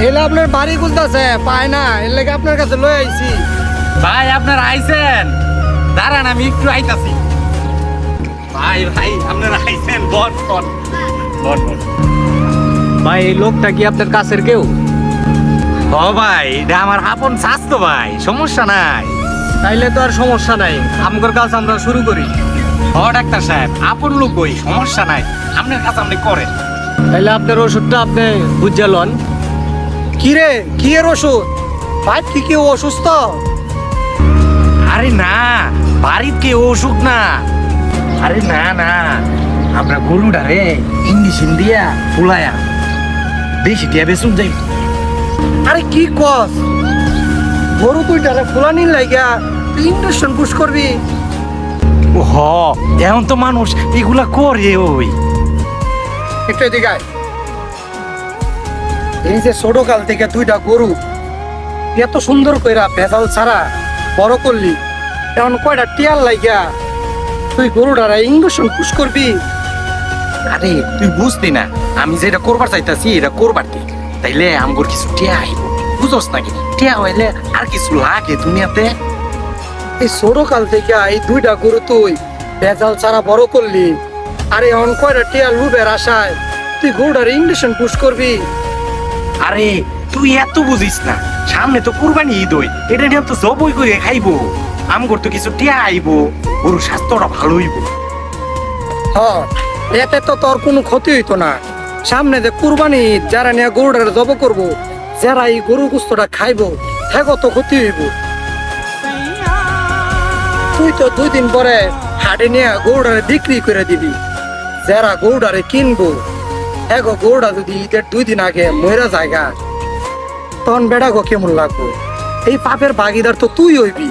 এলে আপনার বাড়ি খুলতেছে পায় না এর লেগে আপনার কাছে লয়ে আইছি। ভাই আপনার আইছেন, দাঁড়ান আমি একটু আইতাছি। ভাই ভাই আপনারা আইছেন, বল বল বল বল। ভাই এই লোকটা কি আপনার কাছের কেউ? ও ভাই এটা আমার আপন স্বাস্থ্য ভাই, সমস্যা নাই। তাইলে তো আর সমস্যা নাই, আমগর কাজ আমরা শুরু করি। ও ডাক্তার সাহেব আপন লোক ওই, সমস্যা নাই, আপনার কাজ আপনি করেন। তাইলে আপনার ওষুধটা আপনি বুঝে লন। কি রে, কি এর ওষুধ? ভাই কি কেউ অসুস্থ? আরে না, বাড়ির কেউ অসুখ না। আরে না না, আমরা গরুটা রে ইঞ্জেকশন দিয়া ফুলায়া বেশি দিয়া বেসুন যাই। আরে কি কস? গরু দুইটারে ফুলানির লাগিয়া তুই ইঞ্জেকশন পুশ করবি? ও হ, এখন তো মানুষ এগুলা করে ওই। একটু এদিকে আয়। এই যে ছোটকাল থেকে দুইটা গরু এত সুন্দর কইরা ভেজাল ছাড়া বড় করলি, এখন কয়টা টিয়াল লাগিয়া তুই গরুটারে ইঞ্জেকশন পুশ করবি? আরে তুই বুঝতি না, আমি যেটা করবার চাইতাছি এটা করবার কি, তাইলে আমগর কিছু টিয়া আইব, বুঝোস নাকি? টিয়া হইলে আর কিছু লাগে দুনিয়াতে। এই ছোটকাল থেকে এই দুইটা গরু তুই ভেজাল ছাড়া বড় করলি, আরে এখন কয়টা টিয়াল লুবের আশায় তুই গরুটারে ইঞ্জেকশন পুশ করবি? আরে তুই এত বুঝিস না, সামনে তো কুরবানি ঈদ হই, এটা নিয়ে তো জবই করে খাইবো, আমগর তো কিছু টিয়া আইব, গরুর স্বাস্থ্যটা ভালো হইব। হ্যাঁ, এতে তো তোর কোনো ক্ষতি হইতো না। সামনে যে কুরবানি ঈদ, যারা নিয়ে গরুটারে জব করবো, যারা এই গরু গুস্তটা খাইবো, হ্যাঁ তো ক্ষতি হইব। তুই তো 2 দিন পরে হাটে নিয়ে গরুটারে বিক্রি করে দিবি, যারা গরুটারে কিনবো হ্যাঁ গরুটা যদি ঈদের 2 দিন আগে ময়রা জায়গা, তখন বেড়া গো কেমন লাগবো? এই পাপের ভাগিদার তো তুই হইবি।